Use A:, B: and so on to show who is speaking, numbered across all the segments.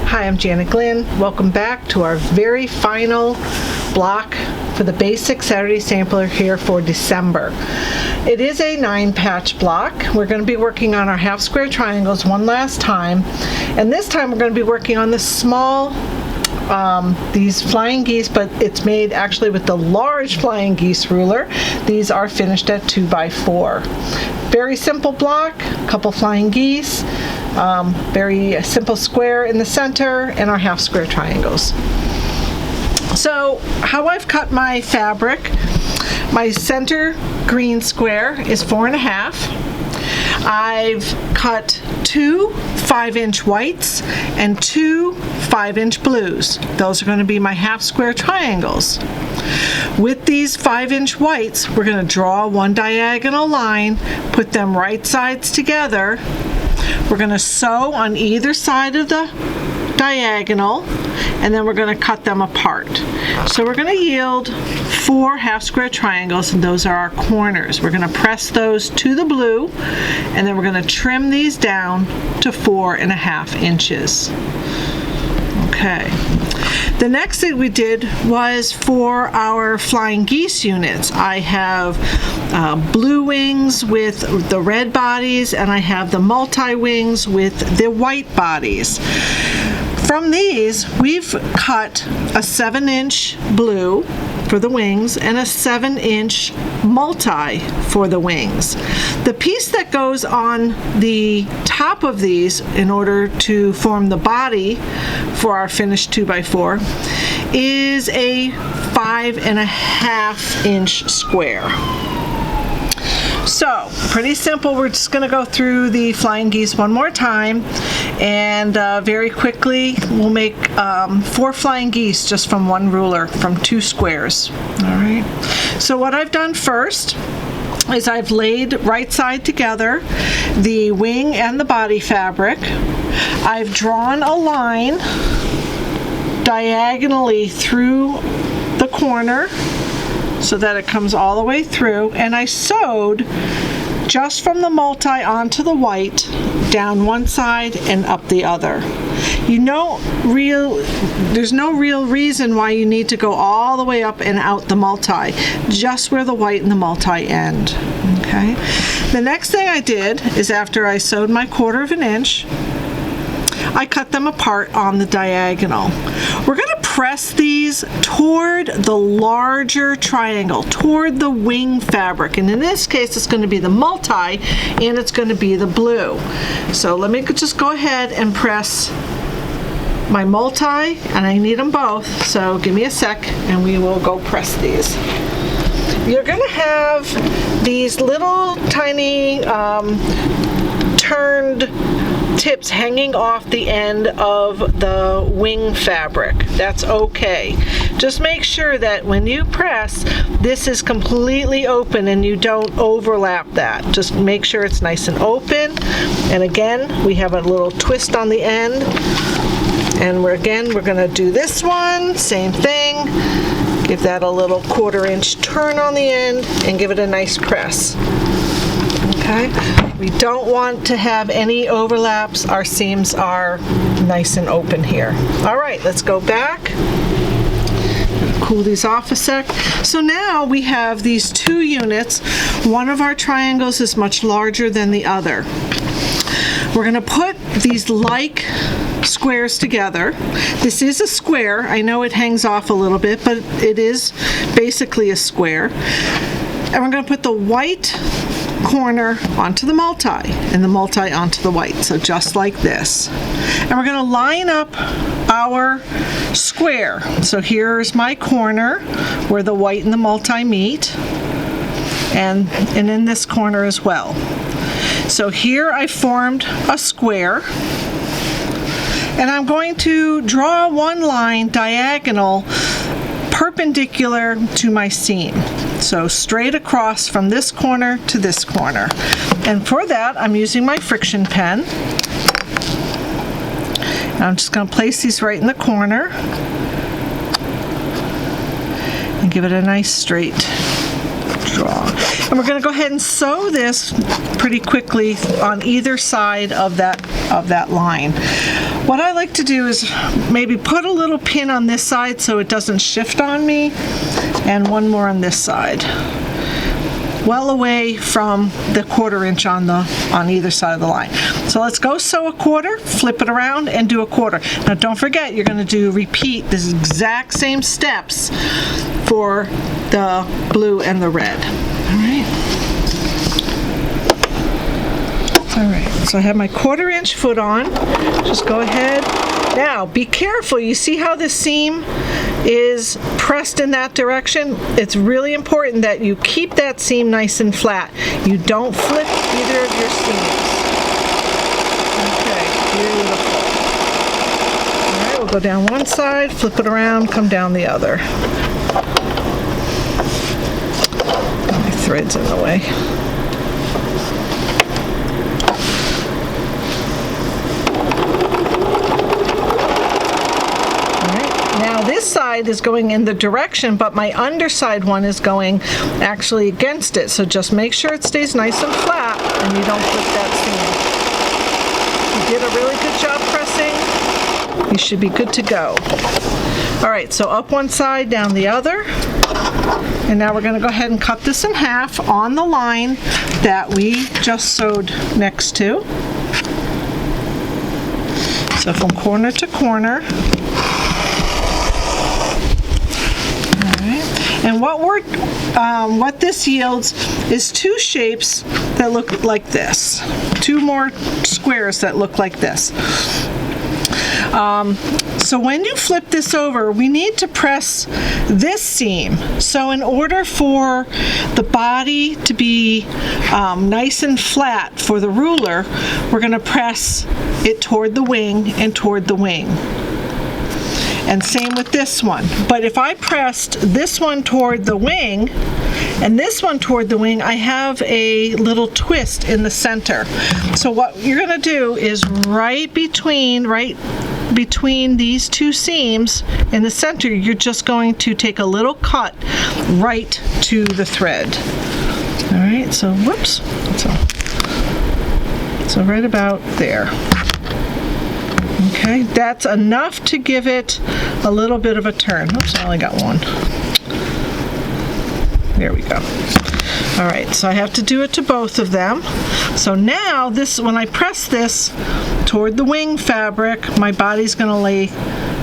A: Hi, I'm Janet Glynn. Welcome back to our very final block for the basic Saturday sampler here for December. It is a 9-patch block. We're going to be working on our half square triangles one last time, and this time we're going to be working on the small these flying geese, but it's made actually with the large flying geese ruler. These are finished at 2x4. Very simple block, a couple flying geese, very simple square in the center, and our half square triangles. So how I've cut my fabric, my center green square is 4.5. I've cut 2 5-inch whites and 2 5-inch blues. Those are going to be my half square triangles. With these 5-inch whites, we're going to draw one diagonal line, put them right sides together. We're going to sew on either side of the diagonal, and then we're going to cut them apart. So we're going to yield 4 half square triangles, and those are our corners. We're going to press those to the blue, and then we're going to trim these down to 4.5 inches. Okay. The next thing we did was for our flying geese units. I have blue wings with the red bodies, and I have the multi-wings with the white bodies. From these, we've cut a 7-inch blue for the wings and a 7-inch multi for the wings. The piece that goes on the top of these in order to form the body for our finished 2x4 is a 5.5-inch square. So, pretty simple. We're just going to go through the flying geese one more time, and very quickly we'll make 4 flying geese just from one ruler, from 2 squares. All right. So what I've done first is I've laid right side together the wing and the body fabric. I've drawn a line diagonally through the corner so that it comes all the way through, and I sewed just from the multi onto the white, down one side and up the other. There's no real reason why you need to go all the way up and out the multi, just where the white and the multi end. Okay. The next thing I did is, after I sewed my 1/4 inch, I cut them apart on the diagonal. We're going to press these toward the larger triangle, toward the wing fabric, and in this case it's going to be the multi and it's going to be the blue. So let me just go ahead and press my multi, and I need them both, so give me a sec and we will go press these. You're going to have these little tiny turned tips hanging off the end of the wing fabric. That's okay. Just make sure that when you press, this is completely open and you don't overlap that. Just make sure it's nice and open. And again, we have a little twist on the end. And we're going to do this one, same thing. Give that a little 1/4 inch turn on the end and give it a nice press. Okay. We don't want to have any overlaps. Our seams are nice and open here. All right, let's go back. Cool these off a sec. So now we have these 2 units. One of our triangles is much larger than the other. We're going to put these like squares together. This is a square. I know it hangs off a little bit, but it is basically a square. And we're going to put the white corner onto the multi and the multi onto the white, so just like this. And we're going to line up our square. So here's my corner where the white and the multi meet, and in this corner as well. So here I formed a square, and I'm going to draw one line diagonal perpendicular to my seam. So straight across from this corner to this corner. And for that, I'm using my friction pen. And I'm just going to place these right in the corner and give it a nice straight draw. And we're going to go ahead and sew this pretty quickly on either side of that line. What I like to do is maybe put a little pin on this side so it doesn't shift on me, and one more on this side. Well away from the 1/4 inch on either side of the line. So let's go sew a 1/4, flip it around, and do a 1/4. Now don't forget, you're going to repeat this exact same steps for the blue and the red. All right, so I have my 1/4 inch foot on. Just go ahead. Now, be careful. You see how the seam is pressed in that direction? It's really important that you keep that seam nice and flat. You don't flip either of your seams. Okay, beautiful. All right, we'll go down one side, flip it around, come down the other. My thread's in the way. This side is going in the direction, but my underside one is going actually against it. So just make sure it stays nice and flat and you don't flip that seam. You did a really good job pressing. You should be good to go. All right, so up one side, down the other. And now we're going to go ahead and cut this in half on the line that we just sewed next to. So from corner to corner. And what this yields is two shapes that look like this. Two more squares that look like this. So when you flip this over, we need to press this seam. So in order for the body to be nice and flat for the ruler, we're going to press it toward the wing and toward the wing. And same with this one. But if I pressed this one toward the wing and this one toward the wing, I have a little twist in the center. So what you're going to do is right between these two seams in the center, you're just going to take a little cut right to the thread. All right, so whoops. So right about there. Okay, that's enough to give it a little bit of a turn. Oops, I only got one. There we go. All right, so I have to do it to both of them. So now when I press this toward the wing fabric, my body's going to lay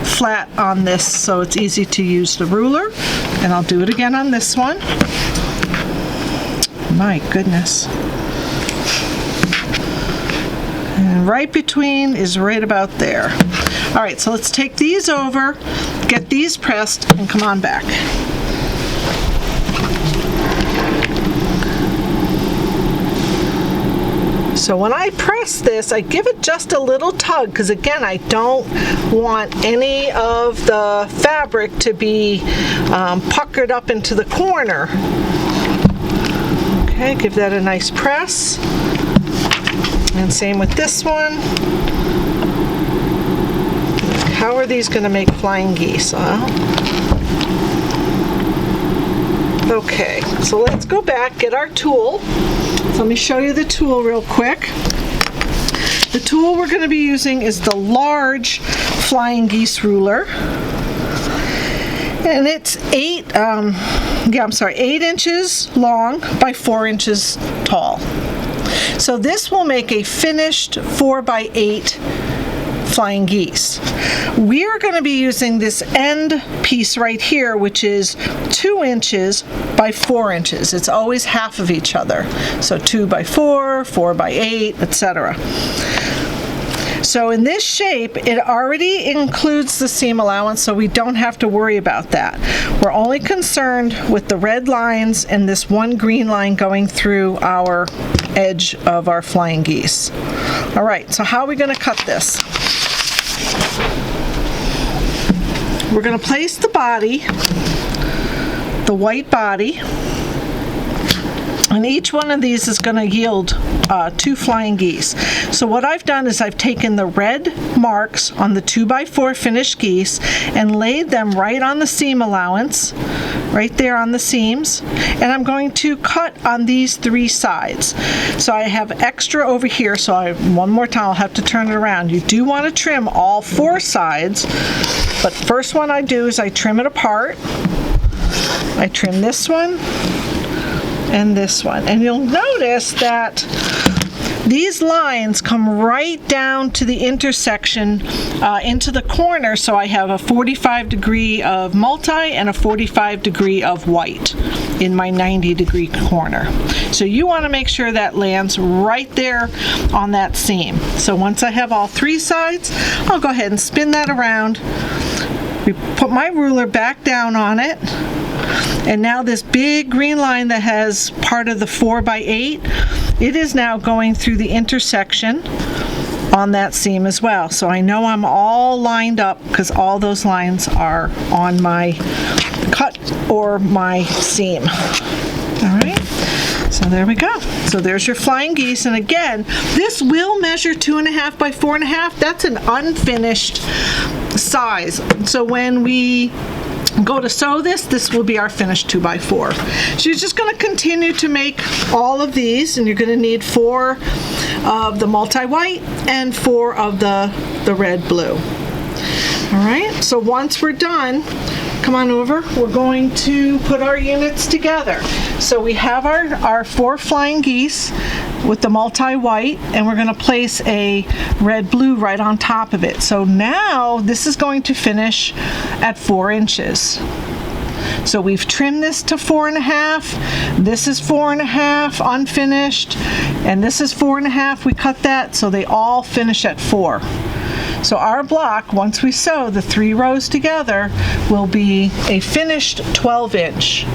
A: flat on this, so it's easy to use the ruler. And I'll do it again on this one. My goodness. And right between is right about there. All right, so let's take these over, get these pressed, and come on back. So when I press this, I give it just a little tug, because again, I don't want any of the fabric to be puckered up into the corner. Okay, give that a nice press. And same with this one. How are these going to make flying geese? Okay, so let's go back, get our tool. So let me show you the tool real quick. The tool we're going to be using is the large flying geese ruler. And it's 8 inches long by 4 inches tall. So this will make a finished 4x8 flying geese. We are going to be using this end piece right here, which is 2 inches by 4 inches. It's always half of each other. So 2x4, 4x8, etc. So in this shape, it already includes the seam allowance, so we don't have to worry about that. We're only concerned with the red lines and this one green line going through our edge of our flying geese. All right, so how are we going to cut this? We're going to place the body, the white body, and each one of these is going to yield 2 flying geese. So what I've done is I've taken the red marks on the 2x4 finished geese and laid them right on the seam allowance, right there on the seams, and I'm going to cut on these 3 sides. So I have extra over here, so one more time I'll have to turn it around. You do want to trim all 4 sides, but first one I do is I trim it apart. I trim this one and this one, and you'll notice that these lines come right down to the intersection into the corner, so I have a 45 degree of multi and a 45 degree of white in my 90 degree corner. So you want to make sure that lands right there on that seam. So once I have all 3 sides, I'll go ahead and spin that around. We put my ruler back down on it, and now this big green line that has part of the 4x8, it is now going through the intersection on that seam as well. So I know I'm all lined up because all those lines are on my cut or my seam. All right, so there we go. So there's your flying geese, and again, this will measure 2.5 by 4.5. That's an unfinished size. So when we go to sew this will be our finished 2x4. So you're just going to continue to make all of these, and you're going to need 4 of the multi-white and 4 of the red-blue. All right, so once we're done, come on over, we're going to put our units together. So we have our 4 flying geese with the multi-white, and we're going to place a red-blue right on top of it. So now this is going to finish at 4 inches. So we've trimmed this to 4.5. This is 4.5 unfinished, and this is 4.5. We cut that, so they all finish at 4. So our block, once we sew the 3 rows together, will be a finished 12-inch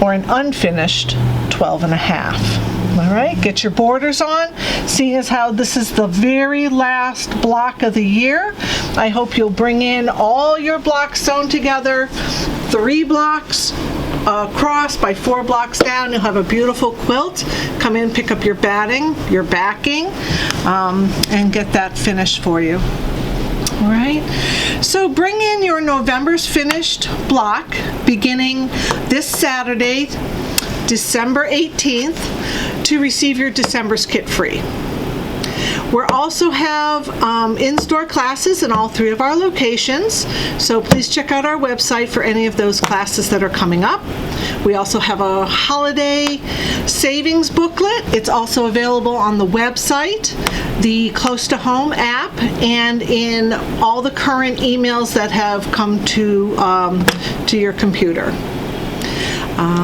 A: or an unfinished 12.5. All right, get your borders on. Seeing as how this is the very last block of the year, I hope you'll bring in all your blocks sewn together, 3 blocks across by 4 blocks down. You'll have a beautiful quilt. Come in, pick up your batting, your backing, and get that finished for you. All right, so bring in your November's finished block beginning this Saturday, December 18th, to receive your December's kit free. We also have in-store classes in all 3 of our locations, so please check out our website for any of those classes that are coming up. We also have a holiday savings booklet. It's also available on the website, the Close to Home app, and in all the current emails that have come to your computer.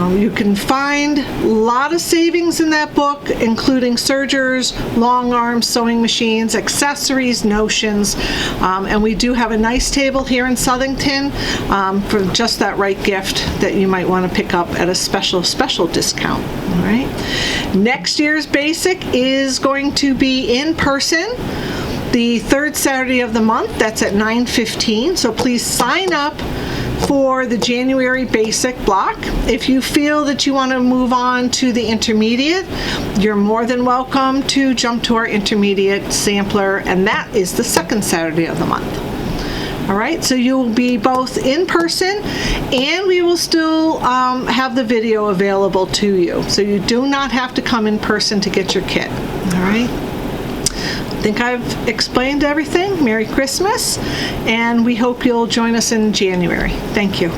A: You can find a lot of savings in that book, including sergers, long arm sewing machines, accessories, notions, and we do have a nice table here in Southington for just that right gift that you might want to pick up at a special discount. All right. Next year's basic is going to be in person the 3rd Saturday of the month. That's at 9:15. So please sign up for the January basic block. If you feel that you want to move on to the intermediate, you're more than welcome to jump to our intermediate sampler, and that is the 2nd Saturday of the month. All right, so you will be both in person, and we will still have the video available to you. So you do not have to come in person to get your kit. All right. I think I've explained everything. Merry Christmas, and we hope you'll join us in January. Thank you.